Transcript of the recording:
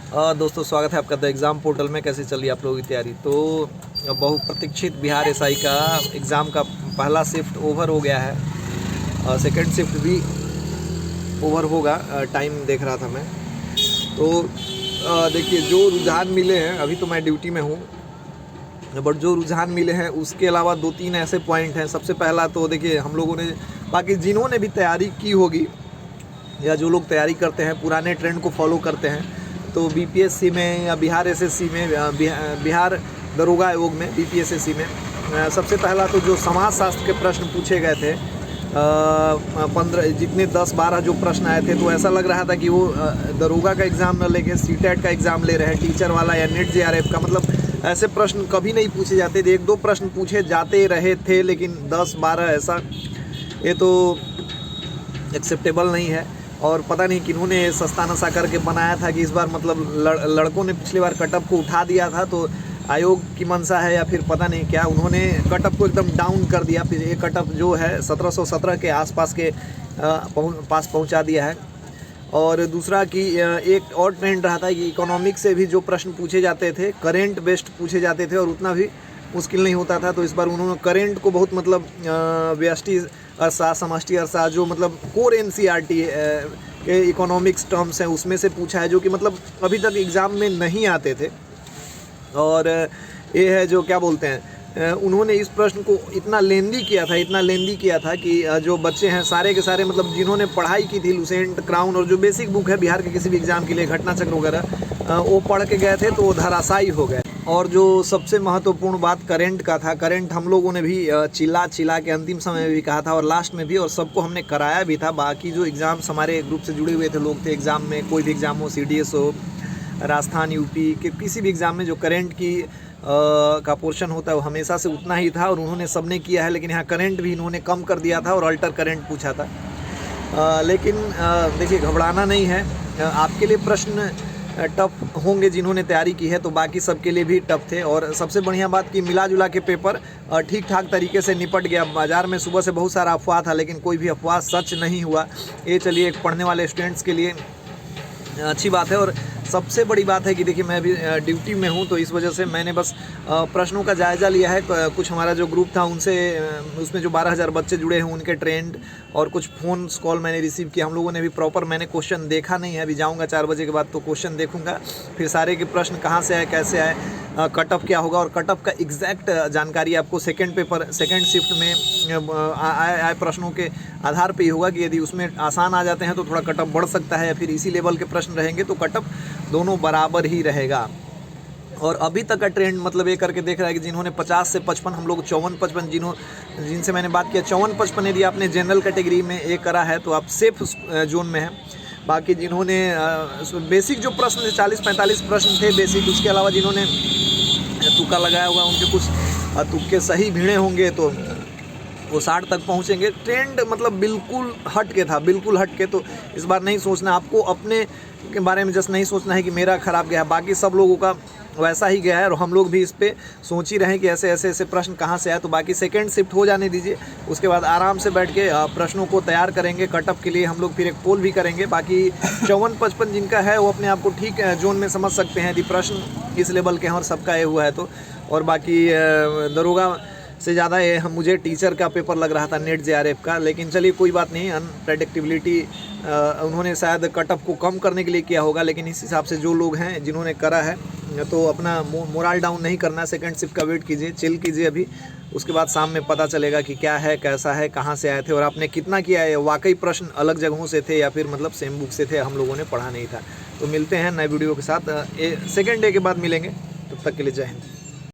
दोस्तों स्वागत है आपका द एग्ज़ाम पोर्टल में। कैसे चल रही है आप लोगों की तैयारी? तो बहुप्रतीक्षित बिहार एसआई का एग्ज़ाम का पहला शिफ्ट ओवर हो गया है, सेकंड शिफ्ट भी ओवर होगा, टाइम देख रहा था मैं। तो देखिए जो रुझान मिले हैं, अभी तो मैं ड्यूटी में हूँ, बट जो रुझान मिले हैं उसके अलावा 2-3 ऐसे पॉइंट हैं। सबसे पहला तो देखिए हम लोगों ने, बाकी जिन्होंने भी तैयारी की होगी या जो लोग तैयारी करते हैं पुराने ट्रेंड को फॉलो करते हैं, तो बीपीएससी में या बिहार एसएससी में, बिहार दरोगा आयोग में बीपीएससी में सबसे पहला तो जो समाजशास्त्र के प्रश्न पूछे गए थे, 15 जितने 10-12 जो प्रश्न आए थे, तो ऐसा लग रहा था कि वो दरोगा का एग्ज़ाम न लेके सीटेट का एग्ज़ाम ले रहे हैं, टीचर वाला या नेट जेआरएफ का। मतलब ऐसे प्रश्न कभी नहीं पूछे जाते थे। 1-2 प्रश्न पूछे जाते रहे थे, लेकिन 10-12 ऐसा, ये तो एक्सेप्टेबल नहीं है। और पता नहीं किन्होंने सस्ता नशा करके बनाया था कि इस बार मतलब लड़कों ने पिछली बार कटअप को उठा दिया था, तो आयोग की मंशा है या फिर पता नहीं क्या, उन्होंने कटअप को एकदम डाउन कर दिया। फिर ये कटअप जो है 1717 के आसपास के पास पहुंचा दिया है। और दूसरा कि एक और ट्रेंड रहा था कि इकोनॉमिक्स से भी जो प्रश्न पूछे जाते थे करेंट बेस्ड पूछे जाते थे और उतना भी मुश्किल नहीं होता था। तो इस बार उन्होंने करेंट को बहुत मतलब व्यष्टि अर्थशास्त्र, समष्टि अर्थशास्त्र, जो मतलब कोर एनसीईआरटी के इकोनॉमिक्स टर्म्स हैं उसमें से पूछा है, जो कि मतलब अभी तक एग्ज़ाम में नहीं आते थे। और ये है जो क्या बोलते हैं, उन्होंने इस प्रश्न को इतना लेंदी किया था कि जो बच्चे हैं सारे के सारे, मतलब जिन्होंने पढ़ाई की थी लुसेंट, क्राउन और जो बेसिक बुक है बिहार के किसी भी एग्ज़ाम के लिए, घटना चक्र वगैरह, वो पढ़ के गए थे तो वो धराशायी हो गए। और जो सबसे महत्वपूर्ण बात करेंट का था, करेंट हम लोगों ने भी चिल्ला के अंतिम समय में भी कहा था और लास्ट में भी, और सबको हमने कराया भी था। बाकी जो एग्ज़ाम्स हमारे ग्रुप से जुड़े हुए थे लोग थे, एग्ज़ाम में कोई भी एग्ज़ाम हो, सीडीएस हो, राजस्थान, यूपी के किसी भी एग्ज़ाम में जो करेंट की का पोर्शन होता है वो हमेशा से उतना ही था और उन्होंने सबने किया है। लेकिन यहाँ करेंट भी इन्होंने कम कर दिया था और अल्टर करेंट पूछा था। लेकिन देखिए घबराना नहीं है, आपके लिए प्रश्न टफ होंगे जिन्होंने तैयारी की है, तो बाकी सबके लिए भी टफ थे। और सबसे बढ़िया बात कि मिला जुला के पेपर ठीक ठाक तरीके से निपट गया। बाज़ार में सुबह से बहुत सारा अफवाह था, लेकिन कोई भी अफवाह सच नहीं हुआ। ये चलिए एक पढ़ने वाले स्टूडेंट्स के लिए अच्छी बात है। और सबसे बड़ी बात है कि देखिए मैं अभी ड्यूटी में हूँ, तो इस वजह से मैंने बस प्रश्नों का जायज़ा लिया है। कुछ हमारा जो ग्रुप था उनसे, उसमें जो 12,000 बच्चे जुड़े हैं उनके ट्रेंड और कुछ फ़ोन कॉल मैंने रिसीव किया। हम लोगों ने भी प्रॉपर, मैंने क्वेश्चन देखा नहीं है, अभी जाऊँगा 4 बजे के बाद तो क्वेश्चन देखूँगा, फिर सारे के प्रश्न कहाँ से आए, कैसे आए, कटअप क्या होगा, और कटअप का एग्जैक्ट जानकारी आपको सेकेंड शिफ्ट में आए प्रश्नों के आधार पे ही होगा कि यदि उसमें आसान आ जाते हैं तो थोड़ा कटअप बढ़ सकता है, या फिर इसी लेवल के प्रश्न रहेंगे तो कटअप दोनों बराबर ही रहेगा। और अभी तक का ट्रेंड मतलब ये करके देख रहा है कि जिन्होंने 50 से 55, हम लोग 54-55 जिनसे मैंने बात किया 54-55, यदि आपने जनरल कैटेगरी में ये करा है तो आप सेफ जोन में हैं। बाकी जिन्होंने बेसिक जो प्रश्न थे 40-45 प्रश्न थे बेसिक, उसके अलावा जिन्होंने तुक्का लगाया होगा उनके कुछ तुक्के सही भिड़े होंगे तो वो 60 तक पहुंचेंगे। ट्रेंड मतलब बिल्कुल हट के था, बिल्कुल हट के। तो इस बार नहीं सोचना आपको, अपने के बारे में जस्ट नहीं सोचना है कि मेरा ख़राब गया है, बाकी सब लोगों का वैसा ही गया है। और हम लोग भी इस पे सोच ही रहे हैं कि ऐसे प्रश्न कहाँ से आए। तो बाकी सेकंड शिफ्ट हो जाने दीजिए, उसके बाद आराम से बैठ के प्रश्नों को तैयार करेंगे। कटअप के लिए हम लोग फिर एक पोल भी करेंगे। बाकी 54-55 जिनका है वो अपने आप को ठीक जोन में समझ सकते हैं यदि प्रश्न इस लेवल के हैं और सबका ये हुआ है तो। और बाकी दरोगा से ज़्यादा ये मुझे टीचर का पेपर लग रहा था, नेट जेआरएफ का। लेकिन चलिए कोई बात नहीं, अनप्रेडिक्टेबिलिटी उन्होंने शायद कटअप को कम करने के लिए किया होगा। लेकिन इस हिसाब से जो लोग हैं जिन्होंने करा है, तो अपना मोरल डाउन नहीं करना, सेकंड शिफ्ट का वेट कीजिए, चिल कीजिए अभी। उसके बाद शाम में पता चलेगा कि क्या है, कैसा है, कहाँ से आए थे और आपने कितना किया है, वाकई प्रश्न अलग जगहों से थे या फिर मतलब सेम बुक से थे, हम लोगों ने पढ़ा नहीं था। तो मिलते हैं नए वीडियो के साथ, सेकेंड डे के बाद मिलेंगे, तब तक के लिए जय हिंद।